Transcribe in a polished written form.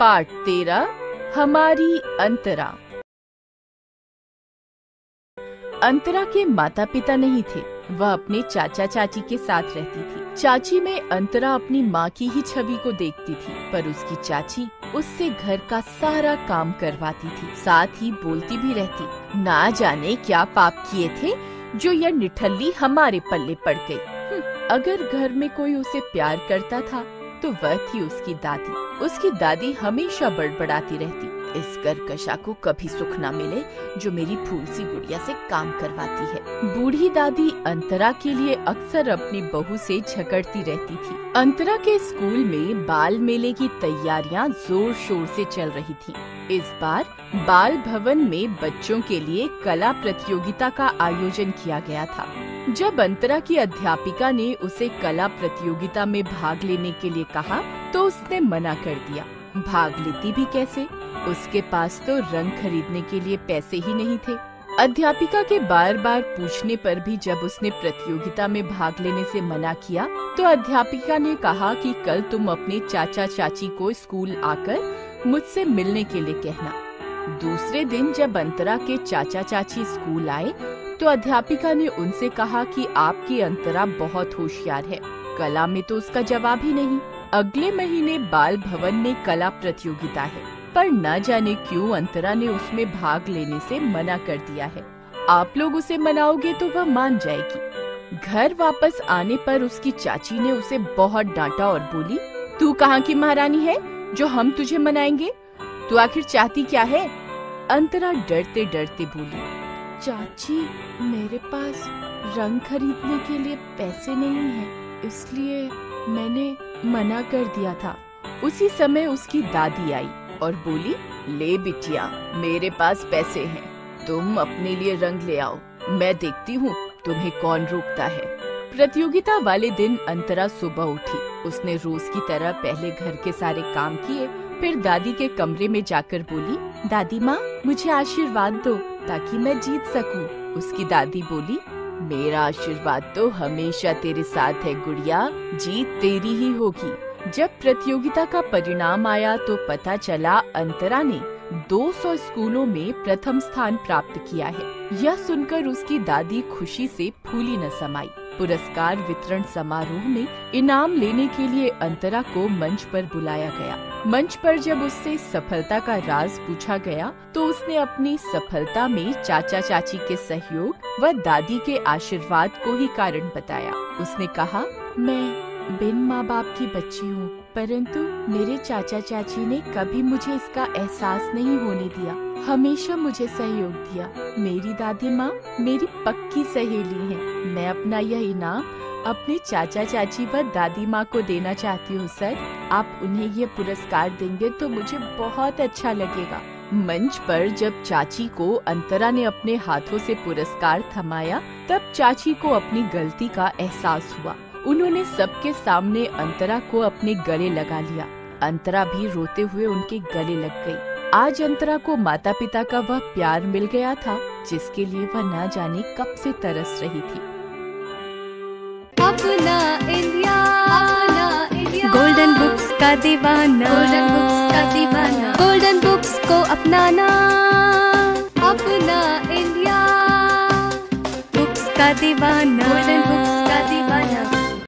पाठ 13 हमारी अंतरा। अंतरा के माता पिता नहीं थे, वह अपने चाचा चाची के साथ रहती थी। चाची में अंतरा अपनी माँ की ही छवि को देखती थी, पर उसकी चाची उससे घर का सारा काम करवाती थी, साथ ही बोलती भी रहती। ना जाने क्या पाप किए थे जो यह निठल्ली हमारे पल्ले पड़ गई। अगर घर में कोई उसे प्यार करता था तो वह थी उसकी दादी। उसकी दादी हमेशा बड़बड़ाती रहती, इस कर्कशा को कभी सुख न मिले जो मेरी फूल सी गुड़िया से काम करवाती है। बूढ़ी दादी अंतरा के लिए अक्सर अपनी बहू से झगड़ती रहती थी। अंतरा के स्कूल में बाल मेले की तैयारियां जोर शोर से चल रही थी। इस बार बाल भवन में बच्चों के लिए कला प्रतियोगिता का आयोजन किया गया था। जब अंतरा की अध्यापिका ने उसे कला प्रतियोगिता में भाग लेने के लिए कहा तो उसने मना कर दिया। भाग लेती भी कैसे? उसके पास तो रंग खरीदने के लिए पैसे ही नहीं थे। अध्यापिका के बार बार पूछने पर भी जब उसने प्रतियोगिता में भाग लेने से मना किया तो अध्यापिका ने कहा कि कल तुम अपने चाचा चाची को स्कूल आकर मुझसे मिलने के लिए कहना। दूसरे दिन जब अंतरा के चाचा चाची स्कूल आए तो अध्यापिका ने उनसे कहा कि आपकी अंतरा बहुत होशियार है, कला में तो उसका जवाब ही नहीं। अगले महीने बाल भवन में कला प्रतियोगिता है, पर न जाने क्यों अंतरा ने उसमें भाग लेने से मना कर दिया है। आप लोग उसे मनाओगे तो वह मान जाएगी। घर वापस आने पर उसकी चाची ने उसे बहुत डांटा और बोली, तू कहाँ की महारानी है जो हम तुझे मनाएंगे? तू आखिर चाहती क्या है? अंतरा डरते डरते बोली, चाची मेरे पास रंग खरीदने के लिए पैसे नहीं है, इसलिए मैंने मना कर दिया था। उसी समय उसकी दादी आई और बोली, ले बिटिया, मेरे पास पैसे हैं, तुम अपने लिए रंग ले आओ, मैं देखती हूँ तुम्हें कौन रोकता है। प्रतियोगिता वाले दिन अंतरा सुबह उठी। उसने रोज की तरह पहले घर के सारे काम किए, फिर दादी के कमरे में जाकर बोली, दादी माँ मुझे आशीर्वाद दो ताकि मैं जीत सकूं। उसकी दादी बोली, मेरा आशीर्वाद तो हमेशा तेरे साथ है गुड़िया, जीत तेरी ही होगी। जब प्रतियोगिता का परिणाम आया तो पता चला अंतरा ने 200 स्कूलों में प्रथम स्थान प्राप्त किया है। यह सुनकर उसकी दादी खुशी से फूली न समाई। पुरस्कार वितरण समारोह में इनाम लेने के लिए अंतरा को मंच पर बुलाया गया। मंच पर जब उससे सफलता का राज पूछा गया तो उसने अपनी सफलता में चाचा चाची के सहयोग व दादी के आशीर्वाद को ही कारण बताया। उसने कहा, मैं बिन माँ बाप की बच्ची हूँ, परंतु मेरे चाचा चाची ने कभी मुझे इसका एहसास नहीं होने दिया, हमेशा मुझे सहयोग दिया। मेरी दादी माँ मेरी पक्की सहेली है। मैं अपना यह इनाम अपने चाचा चाची व दादी माँ को देना चाहती हूँ सर। आप उन्हें यह पुरस्कार देंगे तो मुझे बहुत अच्छा लगेगा। मंच पर जब चाची को अंतरा ने अपने हाथों से पुरस्कार थमाया तब चाची को अपनी गलती का एहसास हुआ। उन्होंने सबके सामने अंतरा को अपने गले लगा लिया। अंतरा भी रोते हुए उनके गले लग गई। आज अंतरा को माता पिता का वह प्यार मिल गया था जिसके लिए वह न जाने कब से तरस रही थी। अपना इंडिया, गोल्डन बुक्स का दीवाना, गोल्डन बुक्स का दीवाना, गोल्डन बुक्स को अपनाना। अपना इंडिया, बुक्स का दीवाना, गोल्डन बुक्स का दीवाना।